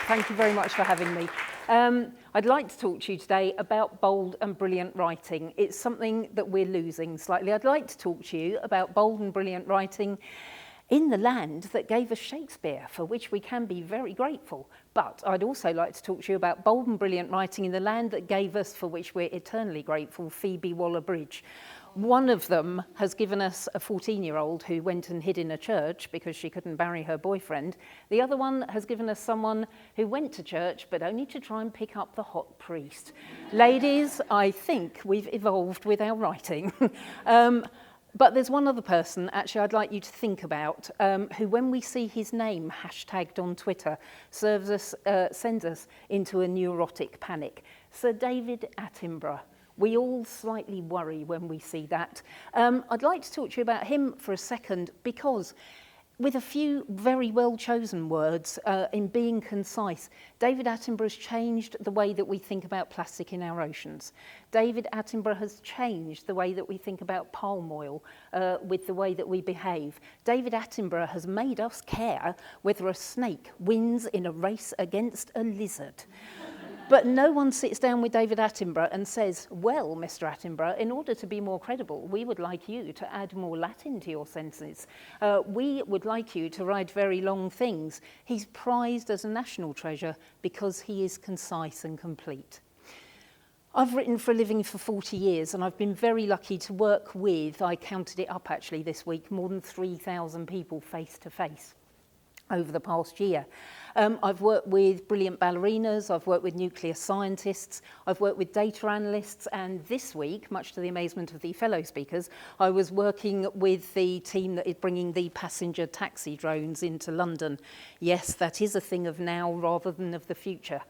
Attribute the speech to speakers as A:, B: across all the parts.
A: Thank you very much for having me. I'd like to talk to you today about bold and brilliant writing. It's something that we're losing slightly. I'd like to talk to you about bold and brilliant writing in the land that gave us Shakespeare, for which we can be very grateful. But I'd also like to talk to you about bold and brilliant writing in the land that gave us, for which we're eternally grateful, Phoebe Waller-Bridge. One of them has given us a 14-year-old who went and hid in a church because she couldn't marry her boyfriend. The other one has given us someone who went to church but only to try and pick up the hot priest. Ladies, I think we've evolved with our writing. But there's one other person, actually, I'd like you to think about, who, when we see his name hashtagged on Twitter, sends us into a neurotic panic. Sir David Attenborough. We all slightly worry when we see that. I'd like to talk to you about him for a second because, with a few very well-chosen words, in being concise, David Attenborough's changed the way that we think about plastic in our oceans. David Attenborough has changed the way that we think about palm oil with the way that we behave. David Attenborough has made us care whether a snake wins in a race against a lizard. But no one sits down with David Attenborough and says, well, Mr. Attenborough, in order to be more credible, we would like you to add more Latin to your sentences. We would like you to write very long things. He's prized as a national treasure because he is concise and complete. I've written for a living for 40 years and I've been very lucky to work with, I counted it up actually this week, more than 3,000 people face to face over the past year. I've worked with brilliant ballerinas, I've worked with nuclear scientists, I've worked with data analysts, and this week, much to the amazement of the fellow speakers, I was working with the team that is bringing the passenger taxi drones into London. Yes, that is a thing of now rather than of the future.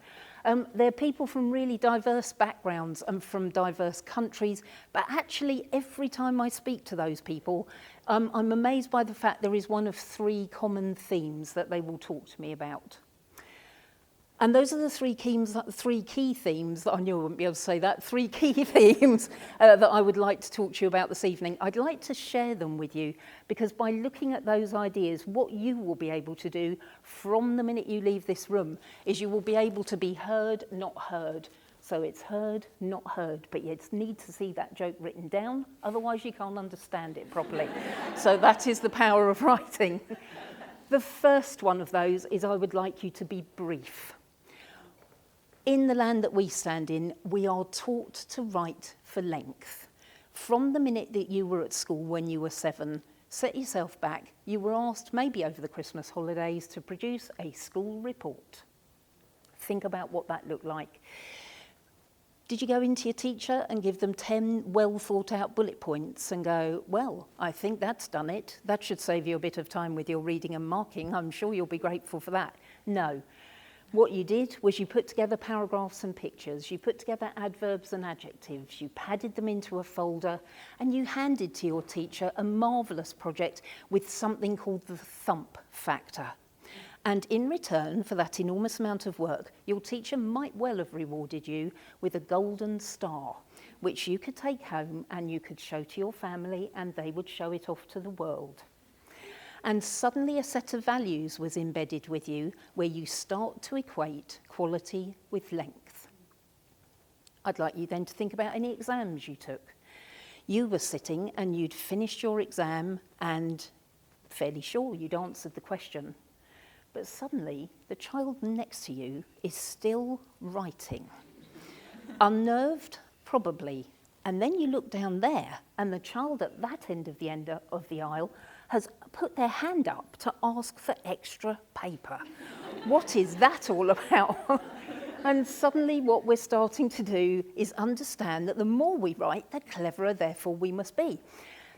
A: They're people from really diverse backgrounds and from diverse countries, but actually every time I speak to those people, I'm amazed by the fact there is one of three common themes that they will talk to me about. And those are the three key themes that I knew I wouldn't be able to say that, three key themes that I would like to talk to you about this evening. I'd like to share them with you because by looking at those ideas, what you will be able to do from the minute you leave this room is you will be able to be heard, not heard. So it's heard, not heard, but you need to see that joke written down, otherwise you can't understand it properly. So that is the power of writing. The first one of those is I would like you to be brief. In the land that we stand in, we are taught to write for length. From the minute that you were at school when you were 7, set yourself back, you were asked, maybe over the Christmas holidays, to produce a school report. Think about what that looked like. Did you go into your teacher and give them 10 well thought out bullet points and go, well, I think that's done it. That should save you a bit of time with your reading and marking. I'm sure you'll be grateful for that. No. What you did was you put together paragraphs and pictures, you put together adverbs and adjectives, you padded them into a folder, and you handed to your teacher a marvellous project with something called the thump factor. And in return for that enormous amount of work, your teacher might well have rewarded you with a golden star, which you could take home and you could show to your family and they would show it off to the world. And suddenly a set of values was embedded with you where you start to equate quality with length. I'd like you then to think about any exams you took. You were sitting and you'd finished your exam and fairly sure you'd answered the question. But suddenly the child next to you is still writing. Unnerved? Probably. And then you look down there and the child at that end of the aisle has put their hand up to ask for extra paper. What is that all about? And suddenly what we're starting to do is understand that the more we write, the cleverer therefore we must be.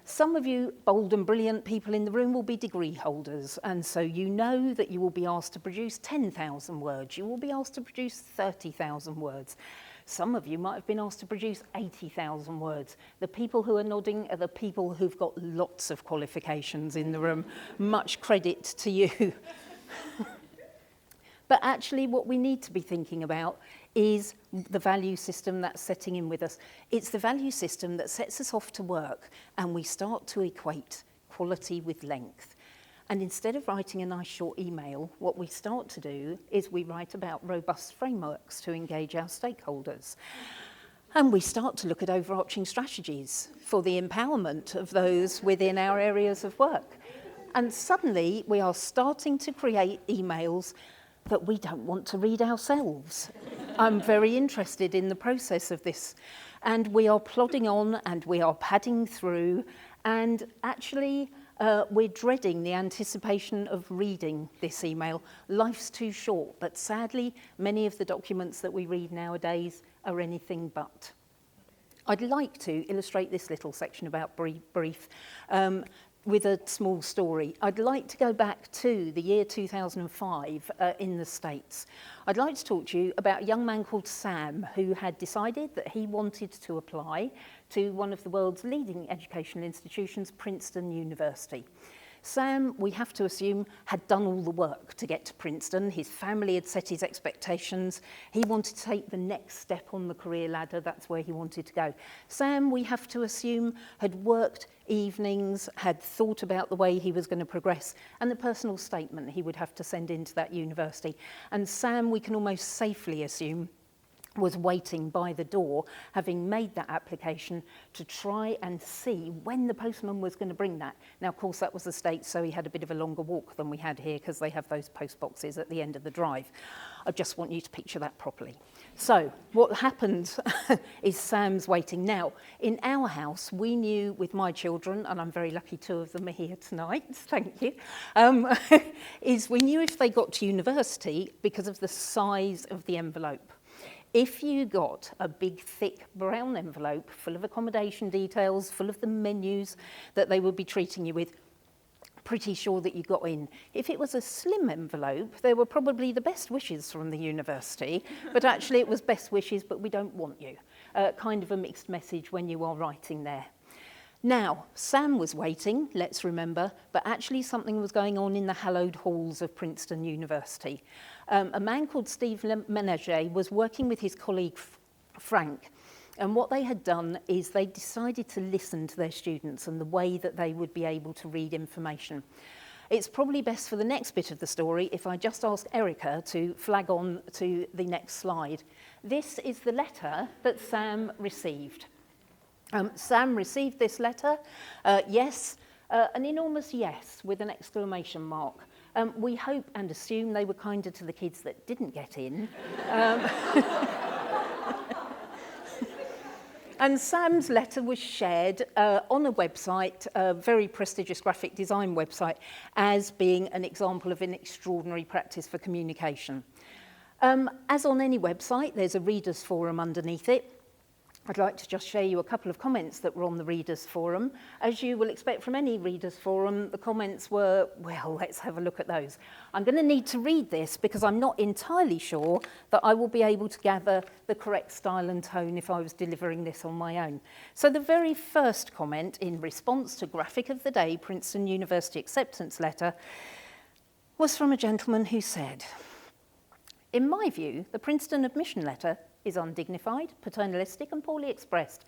A: Some of you bold and brilliant people in the room will be degree holders, and so you know that you will be asked to produce 10,000 words. You will be asked to produce 30,000 words. Some of you might have been asked to produce 80,000 words. The people who are nodding are the people who've got lots of qualifications in the room. Much credit to you. But actually what we need to be thinking about is the value system that's setting in with us. It's the value system that sets us off to work and we start to equate quality with length. And instead of writing a nice short email, what we start to do is we write about robust frameworks to engage our stakeholders. And we start to look at overarching strategies for the empowerment of those within our areas of work. And suddenly we are starting to create emails that we don't want to read ourselves. I'm very interested in the process of this. And we are plodding on and we are padding through, and actually we're dreading the anticipation of reading this email. Life's too short, but sadly, many of the documents that we read nowadays are anything but. I'd like to illustrate this little section about brief with a small story. I'd like to go back to the year 2005 in the States. I'd like to talk to you about a young man called Sam who had decided that he wanted to apply to one of the world's leading educational institutions, Princeton University. Sam, we have to assume, had done all the work to get to Princeton. His family had set his expectations. He wanted to take the next step on the career ladder. That's where he wanted to go. Sam, we have to assume, had worked evenings, had thought about the way he was going to progress, and the personal statement he would have to send into that university. And Sam, we can almost safely assume, was waiting by the door, having made that application to try and see when the postman was going to bring that. Now, of course, that was the States, so he had a bit of a longer walk than we had here because they have those post boxes at the end of the drive. I just want you to picture that properly. So what happened is Sam's waiting. Now, in our house, we knew with my children, and I'm very lucky 2 of them are here tonight, thank you, is we knew if they got to university because of the size of the envelope. If you got a big, thick brown envelope full of accommodation details, full of the menus that they would be treating you with, pretty sure that you got in. If it was a slim envelope, there were probably the best wishes from the university, but actually it was best wishes, but we don't want you. Kind of a mixed message when you are writing there. Now, Sam was waiting, let's remember, but actually something was going on in the hallowed halls of Princeton University. A man called Steve Menage was working with his colleague Frank, and what they had done is they decided to listen to their students and the way that they would be able to read information. It's probably best for the next bit of the story if I just ask Erica to flag on to the next slide. This is the letter that Sam received. Sam received this letter, yes, an enormous yes with an exclamation mark. We hope and assume they were kinder to the kids that didn't get in. And Sam's letter was shared on a website, a very prestigious graphic design website, as being an example of an extraordinary practice for communication. As on any website, there's a readers forum underneath it. I'd like to just share you a couple of comments that were on the Readers Forum. As you will expect from any Readers Forum, the comments were, well, let's have a look at those. I'm going to need to read this because I'm not entirely sure that I will be able to gather the correct style and tone if I was delivering this on my own. So the very first comment in response to Graphic of the Day, Princeton University Acceptance Letter, was from a gentleman who said, "In my view, the Princeton admission letter is undignified, paternalistic and poorly expressed.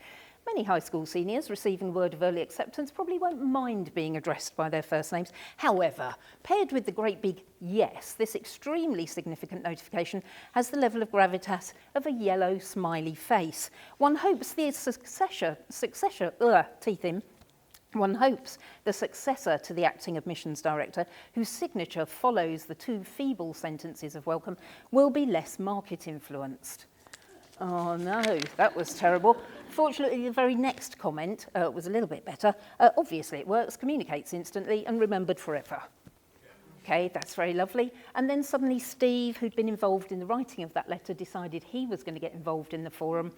A: Many high school seniors receiving word of early acceptance probably won't mind being addressed by their first names. However, paired with the great big yes, this extremely significant notification has the level of gravitas of a yellow smiley face. One hopes the One hopes the successor to the acting admissions director, whose signature follows the 2 feeble sentences of welcome, will be less market influenced." Oh no, that was terrible. Fortunately, the very next comment was a little bit better. Obviously it works, communicates instantly and remembered forever. Okay, that's very lovely. And then suddenly Steve, who'd been involved in the writing of that letter, decided he was going to get involved in the forum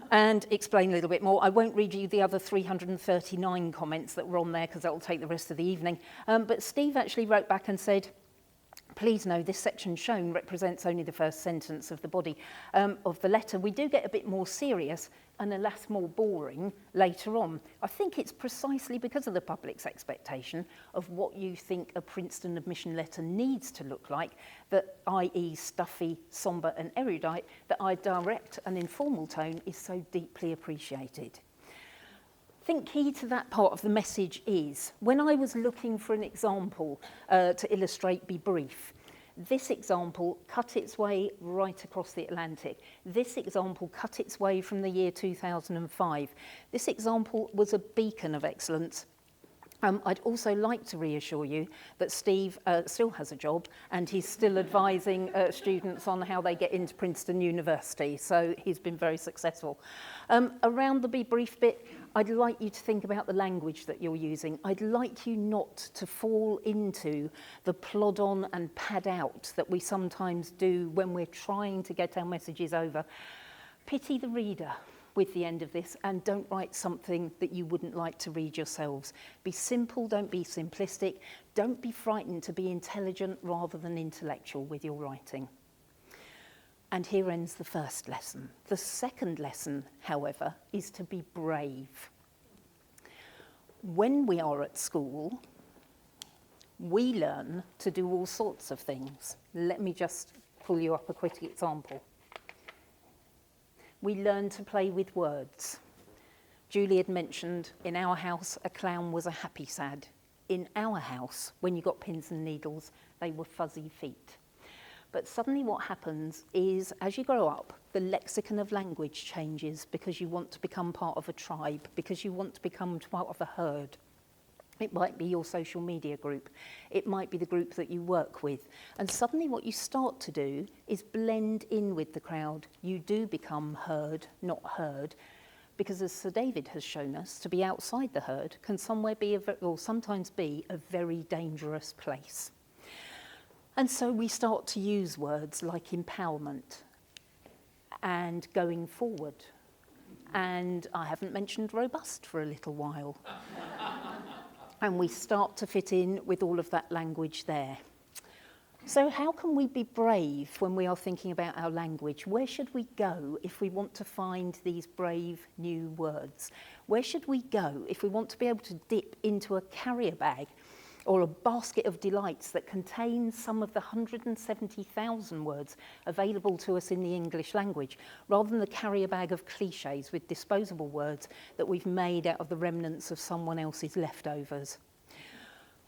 A: and explain a little bit more. I won't read you the other 339 comments that were on there because that will take the rest of the evening. But Steve actually wrote back and said, "Please know this section shown represents only the first sentence of the body of the letter. We do get a bit more serious and alas more boring later on. I think it's precisely because of the public's expectation of what you think a Princeton admission letter needs to look like, that i.e. stuffy, sombre and erudite, that our direct and informal tone is so deeply appreciated." think key to that part of the message is, when I was looking for an example to illustrate be brief, this example cut its way right across the Atlantic. This example cut its way from the year 2005. This example was a beacon of excellence. I'd also like to reassure you that Steve still has a job and he's still advising students on how they get into Princeton University, so he's been very successful. Around the be brief bit, I'd like you to think about the language that you're using. I'd like you not to fall into the plod on and pad out that we sometimes do when we're trying to get our messages over. Pity the reader with the end of this, and don't write something that you wouldn't like to read yourselves. Be simple, don't be simplistic. Don't be frightened to be intelligent rather than intellectual with your writing. And here ends the first lesson. The second lesson, however, is to be brave. When we are at school, we learn to do all sorts of things. Let me just pull you up a quick example. We learn to play with words. Julie had mentioned in our house a clown was a happysad. In our house, when you got pins and needles, they were fuzzy feet. But suddenly what happens is, as you grow up, the lexicon of language changes because you want to become part of a tribe, because you want to become part of a herd. It might be your social media group. It might be the group that you work with. And suddenly what you start to do is blend in with the crowd. You do become heard, not heard, because as Sir David has shown us, to be outside the herd can sometimes be a very dangerous place. And so we start to use words like empowerment and going forward. And I haven't mentioned robust for a little while. And we start to fit in with all of that language there. So how can we be brave when we are thinking about our language? Where should we go if we want to find these brave new words? Where should we go if we want to be able to dip into a carrier bag or a basket of delights that contains some of the 170,000 words available to us in the English language, rather than the carrier bag of cliches with disposable words that we've made out of the remnants of someone else's leftovers?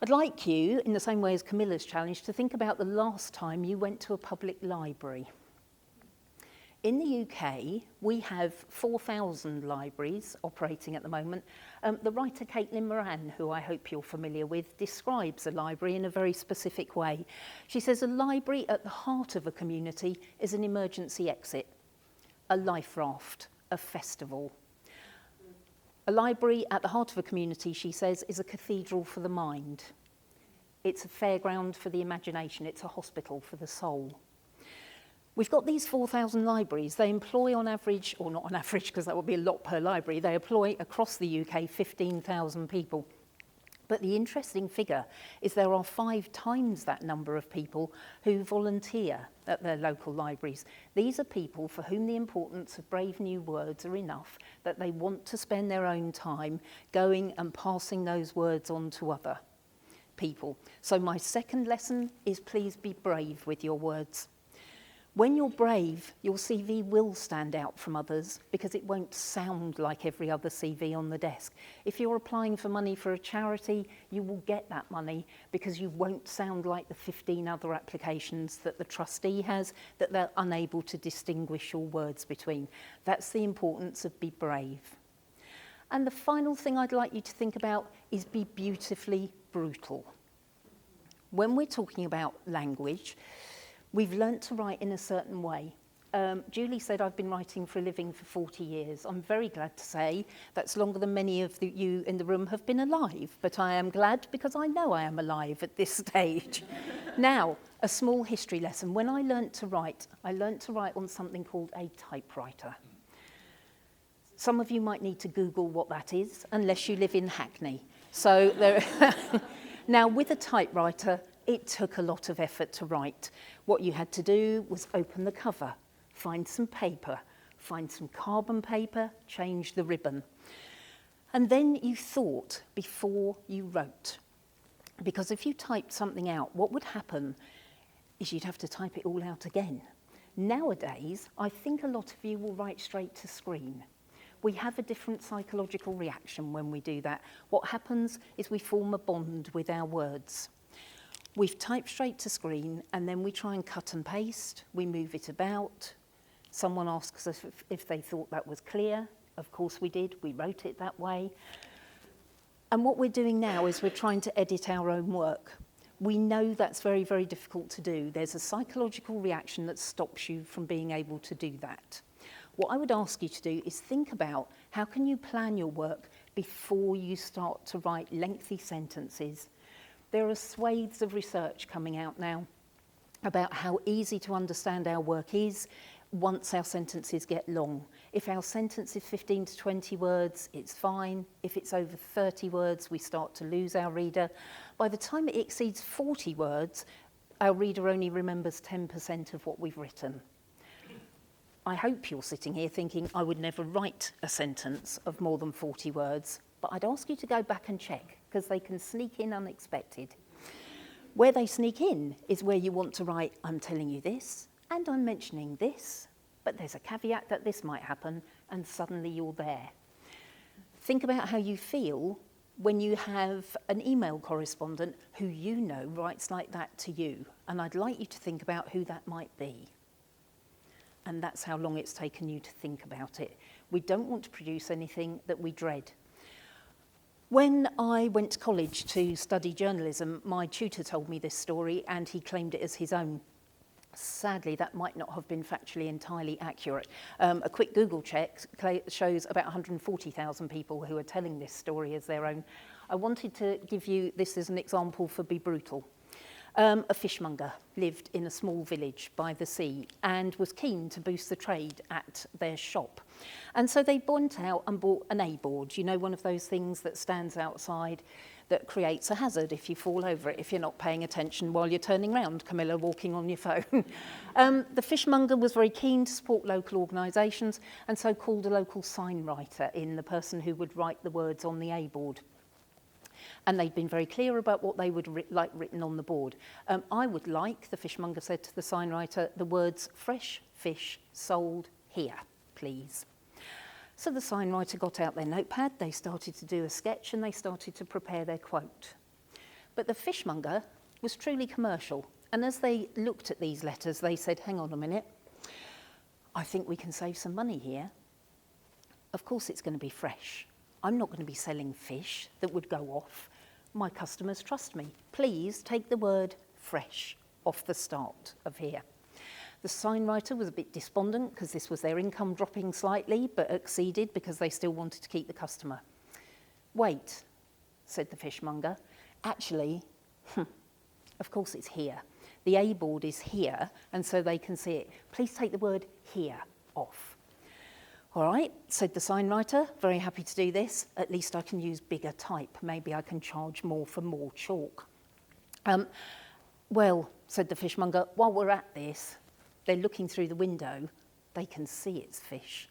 A: I'd like you, in the same way as Camilla's challenge, to think about the last time you went to a public library. In the UK, we have 4,000 libraries operating at the moment. The writer Caitlin Moran, who I hope you're familiar with, describes a library in a very specific way. She says a library at the heart of a community is an emergency exit, a life raft, a festival. A library at the heart of a community, she says, is a cathedral for the mind. It's a fairground for the imagination. It's a hospital for the soul. We've got these 4,000 libraries. They employ on average, or not on average because that would be a lot per library, they employ across the UK 15,000 people. But the interesting figure is there are 5 times that number of people who volunteer at their local libraries. These are people for whom the importance of brave new words are enough that they want to spend their own time going and passing those words on to other people. So my second lesson is please be brave with your words. When you're brave, your CV will stand out from others because it won't sound like every other CV on the desk. If you're applying for money for a charity, you will get that money because you won't sound like the 15 other applications that the trustee has that they're unable to distinguish your words between. That's the importance of be brave. And the final thing I'd like you to think about is be beautifully brutal. When we're talking about language, we've learnt to write in a certain way. Julie said I've been writing for a living for 40 years. I'm very glad to say that's longer than many of you in the room have been alive, but I am glad because I know I am alive at this stage. Now, a small history lesson. When I learnt to write on something called a typewriter. Some of you might need to Google what that is, unless you live in Hackney. So there. Now, with a typewriter, it took a lot of effort to write. What you had to do was open the cover, find some paper, find some carbon paper, change the ribbon. And then you thought before you wrote. Because if you typed something out, what would happen is you'd have to type it all out again. Nowadays, I think a lot of you will write straight to screen. we have a different psychological reaction when we do that. What happens is we form a bond with our words. We've typed straight to screen, and then we try and cut and paste. We move it about. Someone asks us if they thought that was clear. Of course we did. We wrote it that way. And what we're doing now is we're trying to edit our own work. We know that's very, very difficult to do. There's a psychological reaction that stops you from being able to do that. What I would ask you to do is think about how can you plan your work before you start to write lengthy sentences. There are swathes of research coming out now about how easy to understand our work is once our sentences get long. If our sentence is 15 to 20 words, it's fine. If it's over 30 words, we start to lose our reader. By the time it exceeds 40 words, our reader only remembers 10% of what we've written. I hope you're sitting here thinking, I would never write a sentence of more than 40 words, but I'd ask you to go back and check, because they can sneak in unexpected. Where they sneak in is where you want to write, I'm telling you this, and I'm mentioning this, but there's a caveat that this might happen, and suddenly you're there. Think about how you feel when you have an email correspondent who you know writes like that to you, and I'd like you to think about who that might be. And that's how long it's taken you to think about it. We don't want to produce anything that we dread. When I went to college to study journalism, my tutor told me this story and he claimed it as his own. Sadly, that might not have been factually entirely accurate. A quick Google check shows about 140,000 people who are telling this story as their own. I wanted to give you this as an example for Be Brutal. A fishmonger lived in a small village by the sea and was keen to boost the trade at their shop. And so they went out and bought an A-board, you know, one of those things that stands outside that creates a hazard if you fall over it, if you're not paying attention while you're turning round, Camilla, walking on your phone. The fishmonger was very keen to support local organisations and so called a local sign writer in, the person who would write the words on the A-board. And they'd been very clear about what they would like written on the board. I would like, the fishmonger said to the sign writer, the words fresh fish sold here, please. So the sign writer got out their notepad, they started to do a sketch and they started to prepare their quote. But the fishmonger was truly commercial. And as they looked at these letters, they said, hang on a minute, I think we can save some money here. Of course it's going to be fresh. I'm not going to be selling fish that would go off. My customers trust me. Please take the word fresh off the start of here. The sign writer was a bit despondent because this was their income dropping slightly, but acceded because they still wanted to keep the customer. Wait, said the fishmonger. Actually, of course it's here. The A-board is here, and so they can see it. Please take the word here off. All right, said the sign writer, very happy to do this. At least I can use bigger type. Maybe I can charge more for more chalk. Well, said the fishmonger, while we're at this, they're looking through the window. They can see it's fish.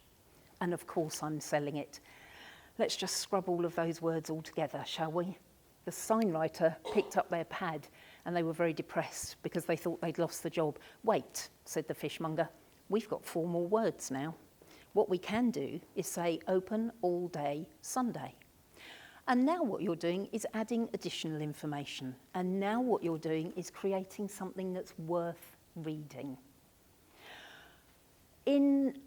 A: And of course I'm selling it. Let's just scrub all of those words all together, shall we? The sign writer picked up their pad and they were very depressed because they thought they'd lost the job. Wait, said the fishmonger, we've got 4 more words now. What we can do is say open all day Sunday. And now what you're doing is adding additional information. And now what you're doing is creating something that's worth reading. In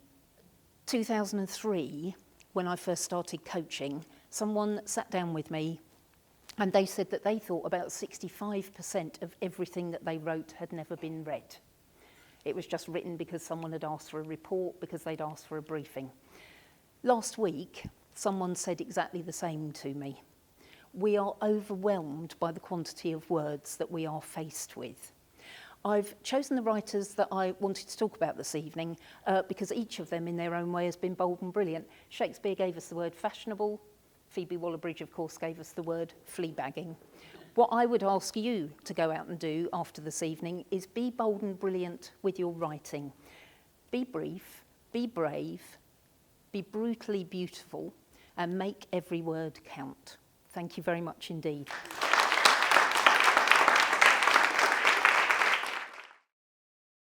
A: 2003, when I first started coaching, someone sat down with me and they said that they thought about 65% of everything that they wrote had never been read. It was just written because someone had asked for a report, because they'd asked for a briefing. Last week, someone said exactly the same to me. We are overwhelmed by the quantity of words that we are faced with. I've chosen the writers that I wanted to talk about this evening because each of them in their own way has been bold and brilliant. Shakespeare gave us the word fashionable. Phoebe Waller-Bridge, of course, gave us the word fleabagging. What I would ask you to go out and do after this evening is be bold and brilliant with your writing. Be brief, be brave, be brutally beautiful, and make every word count. Thank you very much indeed.